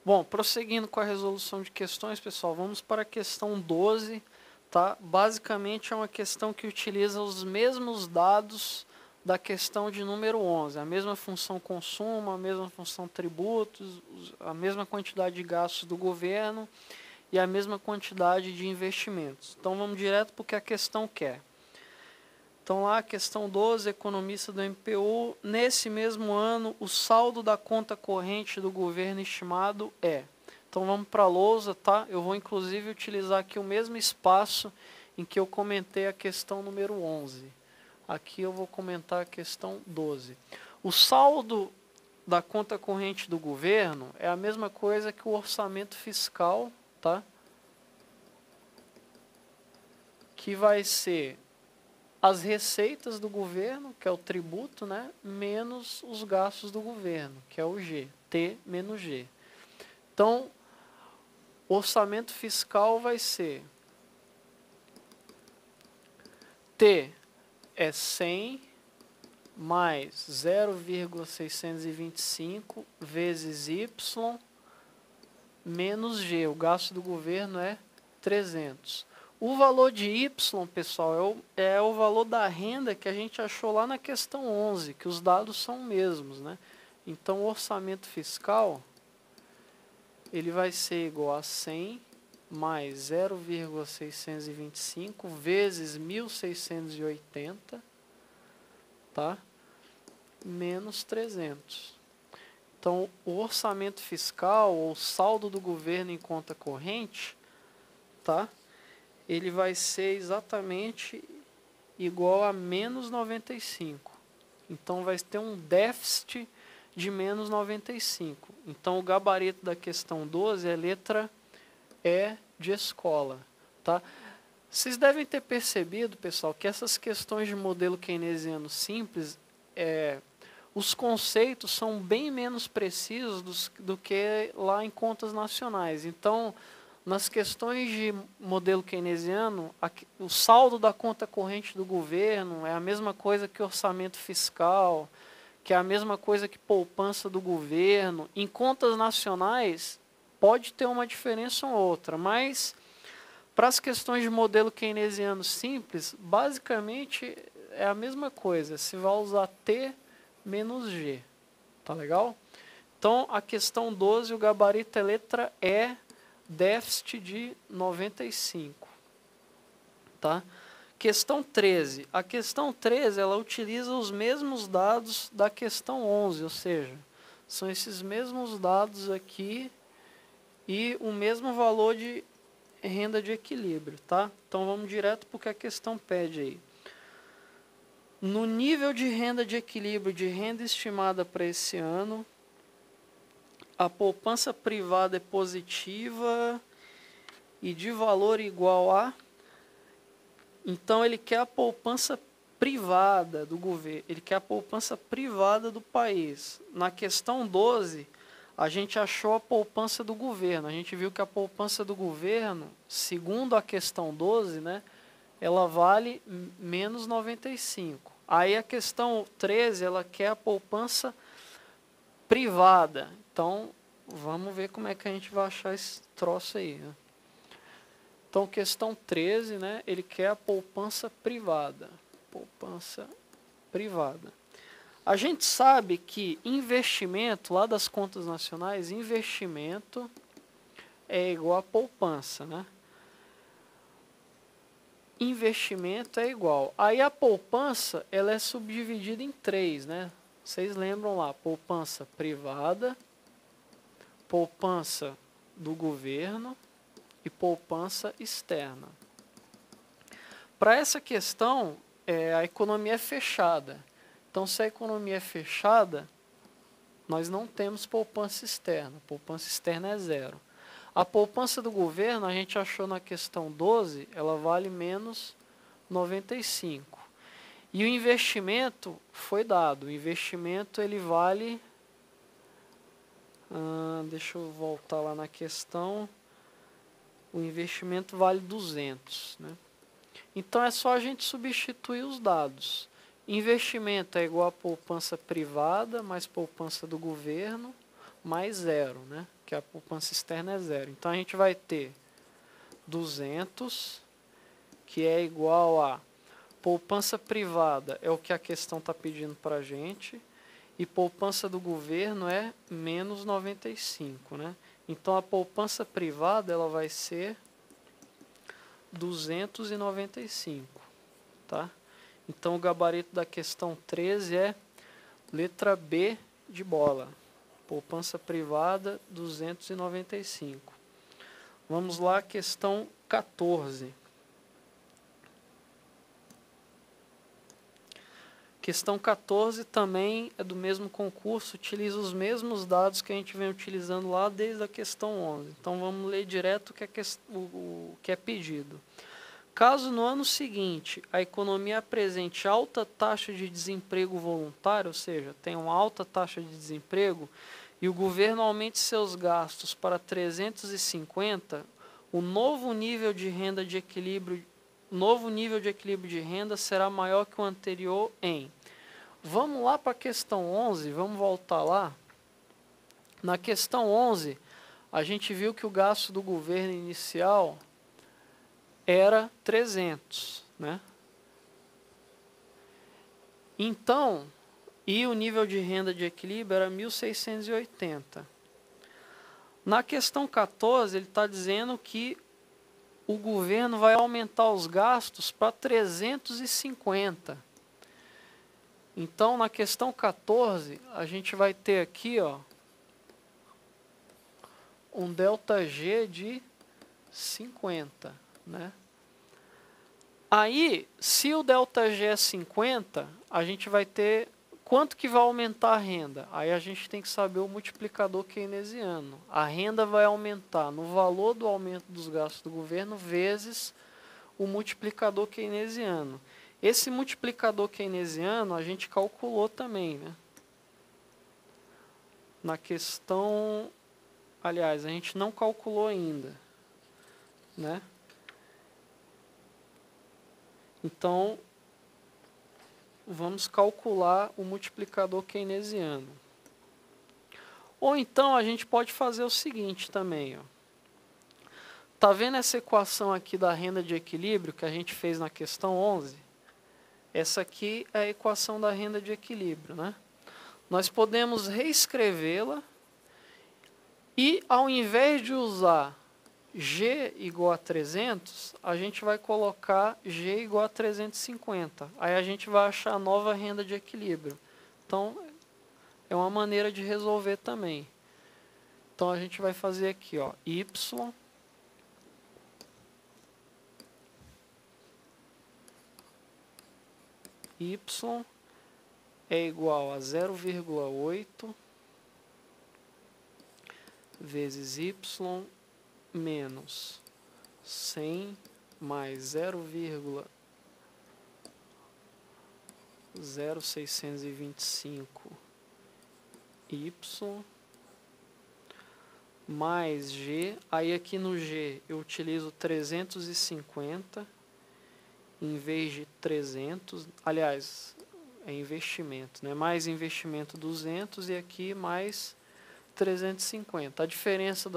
Bom, prosseguindo com a resolução de questões, pessoal, vamos para a questão 12, tá? Basicamente é uma questão que utiliza os mesmos dados da questão de número 11, a mesma função consumo, a mesma função tributos, a mesma quantidade de gastos do governo e a mesma quantidade de investimentos. Então vamos direto para o que a questão quer. Então lá, questão 12, economista do MPU, nesse mesmo ano, o saldo da conta corrente do governo estimado é. Então vamos para a lousa, tá? Eu vou inclusive utilizar aqui o mesmo espaço em que eu comentei a questão número 11. Aqui eu vou comentar a questão 12. O saldo da conta corrente do governo é a mesma coisa que o orçamento fiscal, tá? Que vai ser as receitas do governo, que é o tributo, né, menos os gastos do governo, que é o G, T menos G. Então, o orçamento fiscal vai ser T é 100 mais 0,625 vezes Y menos G. O gasto do governo é 300. O valor de Y, pessoal, é o valor da renda que a gente achou lá na questão 11, que os dados são os mesmos, né? Então, o orçamento fiscal, ele vai ser igual a 100 mais 0,625 vezes 1.680, tá? Menos 300. Então, o orçamento fiscal, ou saldo do governo em conta corrente, tá? Ele vai ser exatamente igual a menos 95. Então, vai ter um déficit de menos 95. Então, o gabarito da questão 12 é a letra E de escola. Tá? Vocês devem ter percebido, pessoal, que essas questões de modelo keynesiano simples, os conceitos são bem menos precisos do que lá em contas nacionais. Então, nas questões de modelo keynesiano, o saldo da conta corrente do governo é a mesma coisa que orçamento fiscal, que é a mesma coisa que poupança do governo. Em contas nacionais, pode ter uma diferença ou outra, mas para as questões de modelo keynesiano simples, basicamente é a mesma coisa. Se vai usar T menos G. Tá legal? Então, a questão 12, o gabarito é letra E, déficit de 95. Tá? Questão 13. A questão 13, ela utiliza os mesmos dados da questão 11, ou seja, são esses mesmos dados aqui e o mesmo valor de renda de equilíbrio, tá? Então, vamos direto para o que a questão pede aí. No nível de renda de equilíbrio de renda estimada para esse ano, a poupança privada é positiva e de valor igual a... Então, ele quer a poupança privada do governo, ele quer a poupança privada do país. Na questão 12, a gente achou a poupança do governo. A gente viu que a poupança do governo, segundo a questão 12, né, ela vale menos 95. Aí a questão 13, ela quer a poupança privada. Então, vamos ver como é que a gente vai achar esse troço aí, né? Então, questão 13, né, ele quer a poupança privada. Poupança privada. A gente sabe que investimento, lá das contas nacionais, investimento é igual a poupança, né? Investimento é igual. Aí a poupança, ela é subdividida em três, né? Vocês lembram lá, poupança privada, poupança do governo e poupança externa. Para essa questão, a economia é fechada. Então, se a economia é fechada, nós não temos poupança externa. Poupança externa é zero. A poupança do governo, a gente achou na questão 12, ela vale menos 95. E o investimento foi dado. O investimento, ele vale... deixa eu voltar lá na questão. O investimento vale 200, né? Então, é só a gente substituir os dados. Investimento é igual a poupança privada mais poupança do governo. mais 0, né? Que a poupança externa é 0. Então, a gente vai ter 200, que é igual a poupança privada, é o que a questão está pedindo para a gente, e poupança do governo é menos 95, né? Então, a poupança privada ela vai ser 295, tá? Então, o gabarito da questão 13 é letra B de bola. Poupança privada, 295. Vamos lá, questão 14. Questão 14 também é do mesmo concurso, utiliza os mesmos dados que a gente vem utilizando lá desde a questão 11. Então, vamos ler direto o que é pedido. Caso no ano seguinte a economia apresente alta taxa de desemprego voluntário, ou seja, tem uma alta taxa de desemprego, e o governo aumente seus gastos para 350, o novo nível de equilíbrio de renda será maior que o anterior em... Vamos lá para a questão 11, vamos voltar lá. Na questão 11, a gente viu que o gasto do governo inicial era 300, né? Então, e o nível de renda de equilíbrio era 1.680. Na questão 14, ele está dizendo que o governo vai aumentar os gastos para 350. Então, na questão 14, a gente vai ter aqui, ó, um ΔG de 50, né? Aí, se o ΔG é 50, a gente vai ter quanto que vai aumentar a renda? Aí a gente tem que saber o multiplicador keynesiano. A renda vai aumentar no valor do aumento dos gastos do governo vezes o multiplicador keynesiano. Esse multiplicador keynesiano a gente calculou também, né? Na questão... Aliás, a gente não calculou ainda, né? Então, vamos calcular o multiplicador keynesiano. Ou então, a gente pode fazer o seguinte também, ó. Tá vendo essa equação aqui da renda de equilíbrio que a gente fez na questão 11? Essa aqui é a equação da renda de equilíbrio, né? Nós podemos reescrevê-la e, ao invés de usar G igual a 300, a gente vai colocar G igual a 350. Aí a gente vai achar a nova renda de equilíbrio. Então, é uma maneira de resolver também. Então, a gente vai fazer aqui, ó, Y é igual a 0,8 vezes Y menos 100 mais 0,0625 Y mais G. Aí aqui no G eu utilizo 350 em vez de 300. Aliás, é investimento, né? Mais investimento 200 e aqui mais 350. A diferença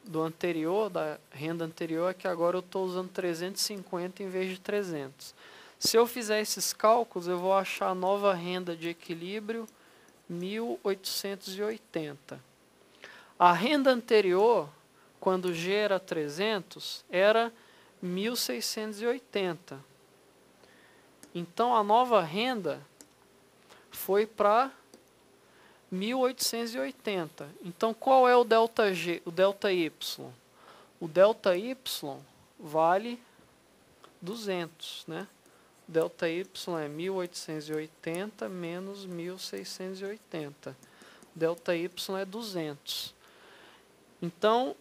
do anterior, da renda anterior, é que agora eu estou usando 350 em vez de 300. Se eu fizer esses cálculos, eu vou achar a nova renda de equilíbrio 1.880. A renda anterior, quando G era 300, era 1.680. Então, a nova renda foi para 1.880. Então, qual é o ΔG, o ΔY? O ΔY vale 200, né? ΔY é 1.880 menos 1.680. ΔY é 200. Então,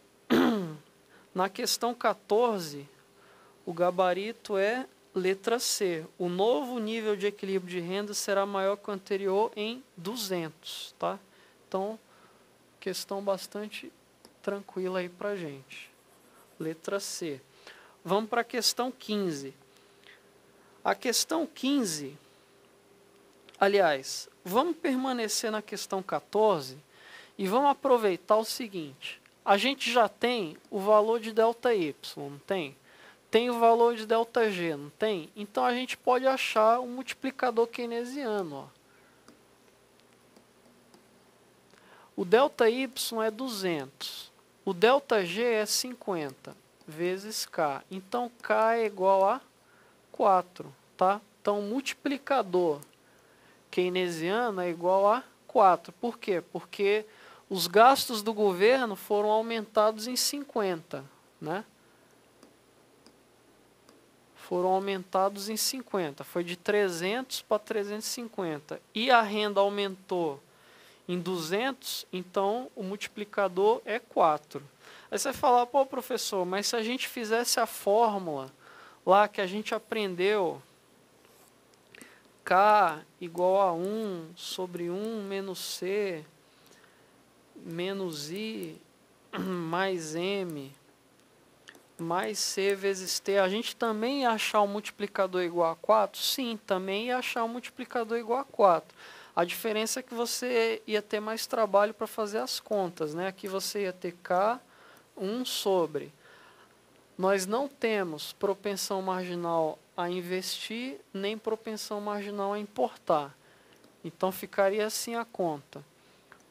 na questão 14, o gabarito é letra C. O novo nível de equilíbrio de renda será maior que o anterior em 200, tá? Então, questão bastante tranquila aí pra gente. Letra C. Vamos para a questão 15. A questão 15, Aliás, vamos permanecer na questão 14 e vamos aproveitar o seguinte. A gente já tem o valor de ΔY, não tem? Tem o valor de ΔG, não tem? Então, a gente pode achar o multiplicador keynesiano. Ó. O ΔY é 200. O ΔG é 50 vezes K. Então, K é igual a 4. Tá? Então, o multiplicador keynesiano é igual a 4. Por quê? Porque os gastos do governo foram aumentados em 50. Né? Foram aumentados em 50. Foi de 300 para 350. E a renda aumentou em 200, então o multiplicador é 4. Aí você vai falar, pô, professor, mas se a gente fizesse a fórmula lá que a gente aprendeu, K igual a 1 sobre 1 menos C menos I mais M mais C vezes T, a gente também ia achar o multiplicador igual a 4? Sim, também ia achar o multiplicador igual a 4. A diferença é que você ia ter mais trabalho para fazer as contas, né? Aqui você ia ter K 1 sobre. Nós não temos propensão marginal a investir, nem propensão marginal a importar. Então, ficaria assim a conta.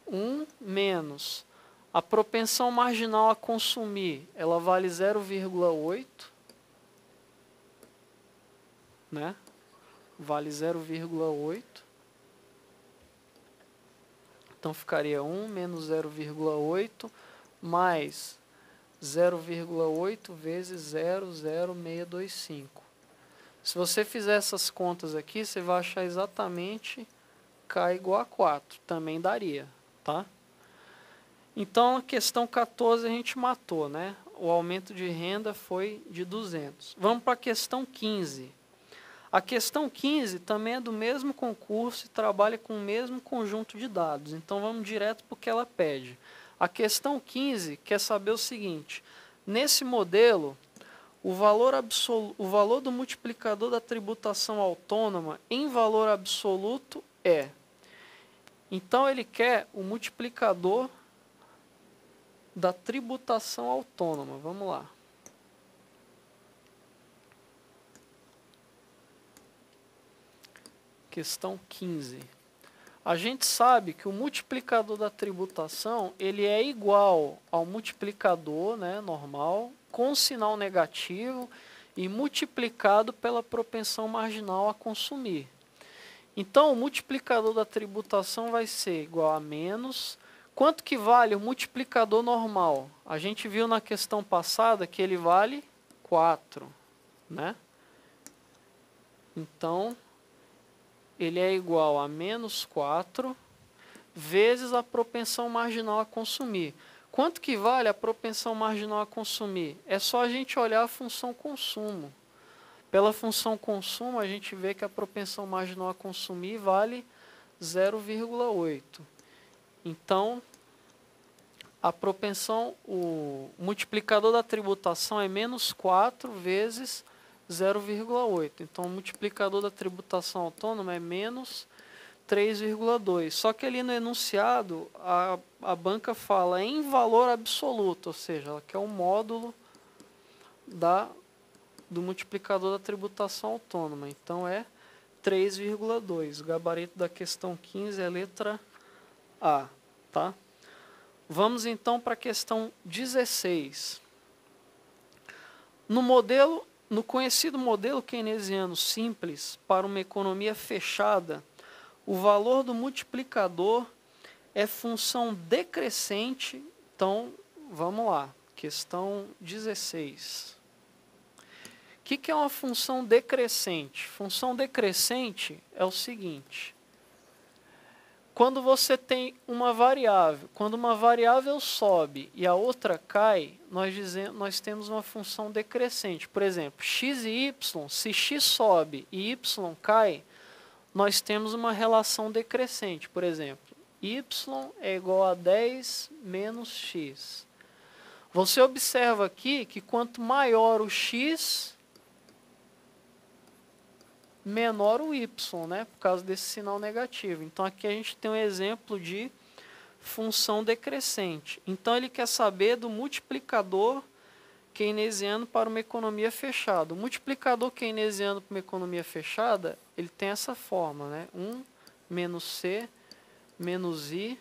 1 menos a propensão marginal a consumir, ela vale 0,8, né? Vale 0,8. Então, ficaria 1 menos 0,8 mais 0,8 vezes 0,0625. Se você fizer essas contas aqui, você vai achar exatamente K igual a 4. Também daria, tá? Então, a questão 14 a gente matou, né? O aumento de renda foi de 200. Vamos para a questão 15. A questão 15 também é do mesmo concurso e trabalha com o mesmo conjunto de dados. Então, vamos direto para o que ela pede. A questão 15 quer saber o seguinte. Nesse modelo, o valor do multiplicador da tributação autônoma em valor absoluto é. Então, ele quer o multiplicador da tributação autônoma. Vamos lá. Questão 15. A gente sabe que o multiplicador da tributação ele é igual ao multiplicador, né, normal, com sinal negativo e multiplicado pela propensão marginal a consumir. Então, o multiplicador da tributação vai ser igual a menos. Quanto que vale o multiplicador normal? A gente viu na questão passada que ele vale 4, né? Então, ele é igual a menos 4 vezes a propensão marginal a consumir. Quanto que vale a propensão marginal a consumir? É só a gente olhar a função consumo. Pela função consumo, a gente vê que a propensão marginal a consumir vale 0,8. Então, a propensão, o multiplicador da tributação é menos 4 vezes 0,8. Então, o multiplicador da tributação autônoma é menos 3,2. Só que ali no enunciado, a banca fala em valor absoluto, ou seja, ela quer o módulo do multiplicador da tributação autônoma. Então, é 3,2. O gabarito da questão 15 é a letra A, tá? Vamos então para a questão 16. No conhecido modelo keynesiano simples para uma economia fechada, o valor do multiplicador é função decrescente. Então, vamos lá. Questão 16. O que é uma função decrescente? Função decrescente é o seguinte. Quando você tem uma variável, quando uma variável sobe e a outra cai, nós temos uma função decrescente. Por exemplo, x e y, se x sobe e y cai, nós temos uma relação decrescente. Por exemplo, y é igual a 10 menos x. Você observa aqui que quanto maior o x, menor o y, né, por causa desse sinal negativo. Então, aqui a gente tem um exemplo de função decrescente. Então, ele quer saber do multiplicador keynesiano para uma economia fechada. O multiplicador keynesiano para uma economia fechada, ele tem essa forma, né? 1 menos C menos I,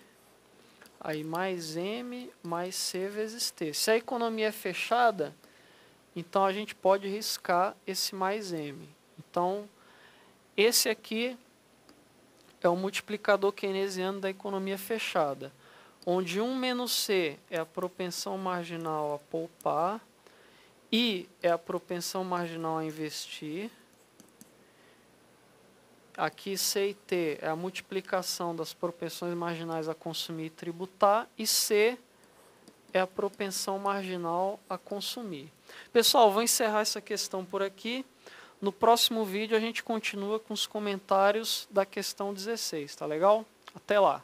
aí mais M mais C vezes T. Se a economia é fechada, então a gente pode riscar esse mais M. Então, esse aqui é o multiplicador keynesiano da economia fechada, onde 1 menos C é a propensão marginal a poupar, I é a propensão marginal a investir, aqui C e T é a multiplicação das propensões marginais a consumir e tributar, e C é a propensão marginal a consumir. Pessoal, vou encerrar essa questão por aqui. No próximo vídeo a gente continua com os comentários da questão 16, tá legal? Até lá!